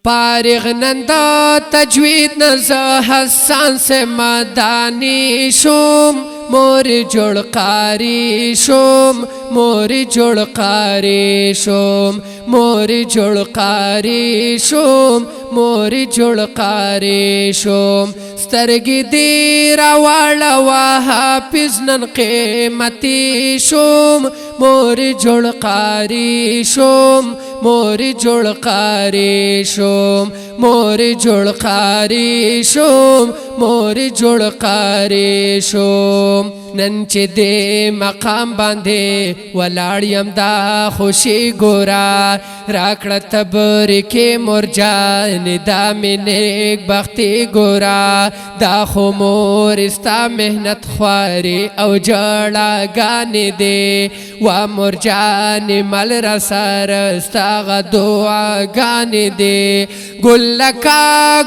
فارغ نندا تجوید نزا حسان سے مدانی شوم موری جوڑ قاری شوم موری جوڑ قاری شوم موری جوڑ قاری شوم موری جوڑ قاری شوم سترگی دی راوالا وا حافظ نن قیمتی شوم موری جوڑ قاری شوم موری جوڑ قاری شوم موری جوڑ قاری شوم موری جوڑ قاری شوم نن چې دې مقام باندې ولاړ یم دا خوشي ګورا راکړه تبریکې مرجان دا مې نیک بختي ګورا دا خو مور ستا محنت خواري او جړاګانې دې وا مرجان مل را سره ستا غ دعاګانې دې ګل لکه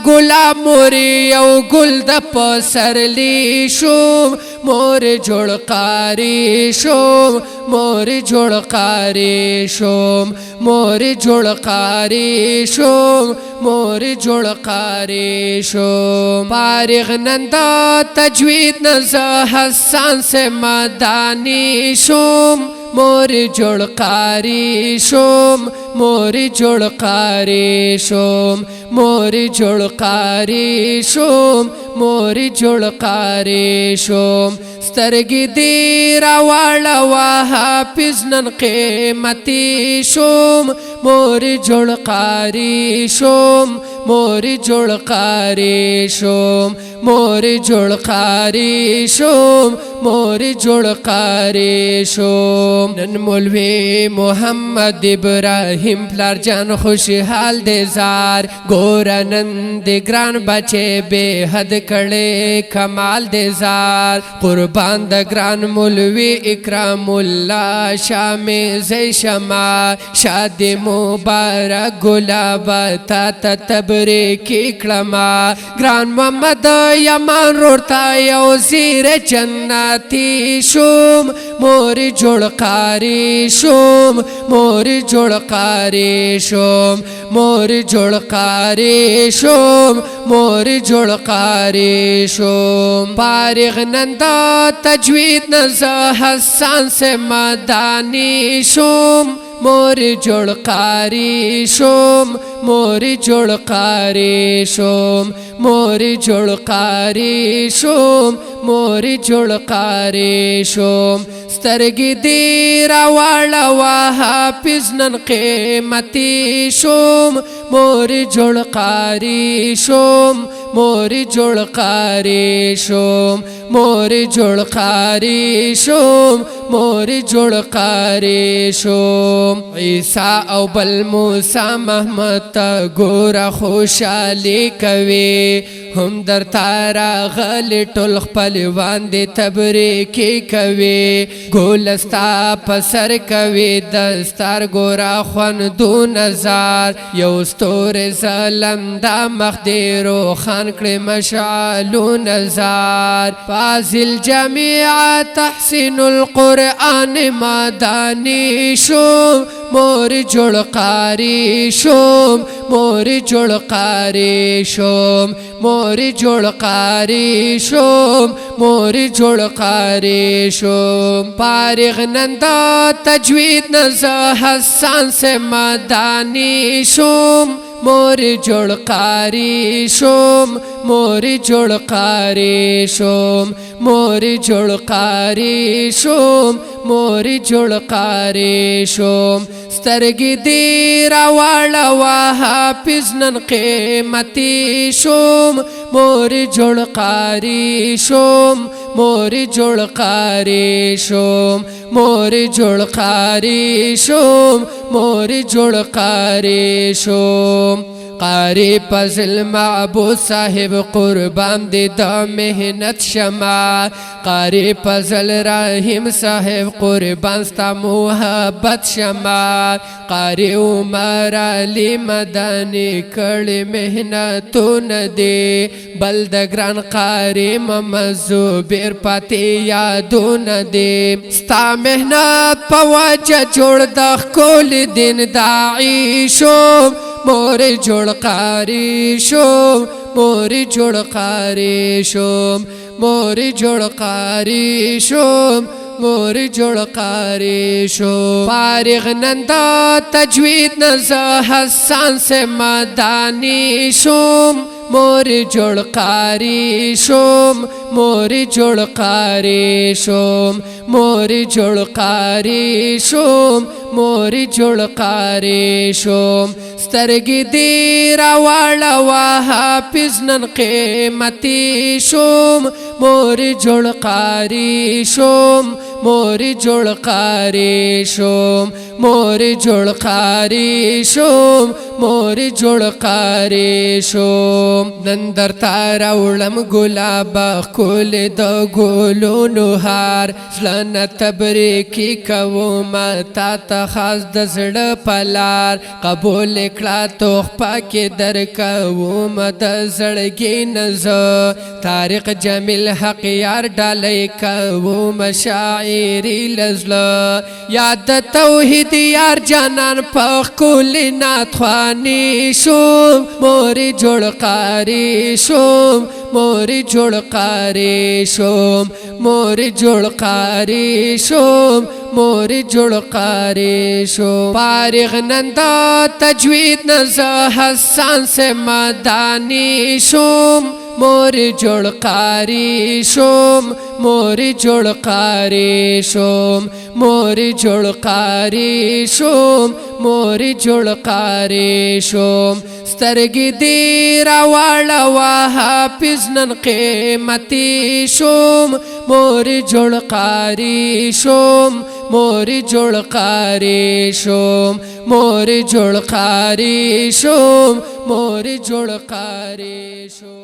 ګلاب مورې او ګل د پسرلی شوم مور جوڑ قاری شوم مور جوڑ قاری شوم مور جوڑ قاری شوم مور جوڑ قاری شوم فارغ نندا تجوید نزا حسان سے مدانی شوم مور جوڑ قاری شوم مور جوڑ قاری شوم مور جوڑ قاری شوم مور جوڑ قاری شوم سترگی دی راوالا وا حافظ نن قیمتی شوم مور جوڑ قاری شوم مور جوڑ قاری شوم مور جوڑ قاری شوم مور جوڑ قاری شوم نن مولوی محمد ابراہیم پلار جان خوشحال دے زار گورا نن دے گران بچے بے حد کڑے کمال دے زار قربان دا گران مولوی اکرام اللہ شام زی شما شاد مبارک گلابا تا تبریکی کلما گران محمد یمان رورتا یو زیر جناتی شوم موری جوڑ قاری شوم موری جوڑ قاری شوم موری جوڑ قاری شوم موری جوڑ قاری شوم فارغ نندا تجوید نزا حسان سے مدانی شوم موری جوڑ قاری شوم موری جوڑ قاری شوم موری جوڑ قاری شوم موری جوڑ قاری شوم سترگی دی راوالا وا حافظ نن قیمتی شوم موری جوڑ قاری شوم موری جوڑ قاری شوم موری جوڑ قاری شوم موری جوڑ قاری شوم عیسیٰ او بل موسیٰ محمد تا گورا خوشالی کوي هم در تارا غلی ټول خپلوان دې تبریکې کوي ګلستا پسر کوي دستار ګورا خوندو نظر یو ستوري ظلم دا مخ دې روښان کړې مشعلو نظر فاضل جمیع تحسین القرآن مدانی شوم موری جوڑ قاری شوم موری جوڑ قاری شوم موری جوڑ قاری شوم موری جوڑ قاری شوم فارغ نندا تجوید نزا حسان سے مدانی شوم موری جوڑ قاری شوم موری جوڑ قاری شوم موری جوڑ قاری شوم موری جوڑ قاری شوم سترگی دی راوالا وا حافظ نن قیمتی شوم موری جوڑ قاری شوم موری جوڑ قاری شوم موری جوڑ قاری شوم موری جوڑ قاری شوم قاری پزل معبود صاحب قربان دی دا محنت شما قاری پزل رحیم صاحب قربان ستا محبت شما قاری عمر علی مدانی کڑی محنتون دی بلدگران قاری محمد زبیر پاتی یادون دی ستا محنت پا وجه جوڑ دا کل دین داعی شوم مور جوړ قاری شوم مور جوړ قاری شوم مور جوړ قاری شوم مور جوړ قاری شوم فارغ نندا تجوید نزا حسان سے مدانی شوم مور جوړ قاری شوم مور جوړ قاری شوم مور جوړ قاری شوم مور جوړ قاری شوم سترګې دې راواړوه حافظ نن قیمتي شوم مور جوړ قاری شوم مور جوړ قاری شوم مور جوړ قاری شوم مور جوړ قاری شوم نن درته راوړم ګلابه ښکلې د ګلونو هار زړه نه تبریکي کوم تا ته خاص د زړه په لار قبول کړه تحفه کې درکوم د زړګي نه زه طارق جمیل حق یار ډالۍ کوم شاعري له زړه یاد د توحید یار جانان په ښکلې نعتخواني شوم مور جوړ قاری شوم مور جوړ قاری شوم مور جوړ قاری شوم مور جوړ قاری شوم فارغ نندا تجوید نزا حسان سے مدانی شوم مور جوړ قاری شوم مور جوړ قاری شوم مور جوړ قاری شوم مور جوړ قاری شوم سترګې دې راواړوه حافظ نن قیمتي شوم مور جوړ قاری شوم مور جوړ قاری شوم مور جوړ قاری شوم مور جوړ قاری شوم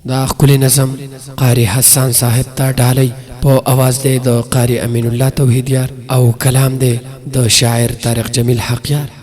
دا ښکلی نظم قاری حسان صاحب ته ډالۍ په اواز دی د قاری امین الله توحیدیار او کلام دی د شاعر طارق جمیل حق یار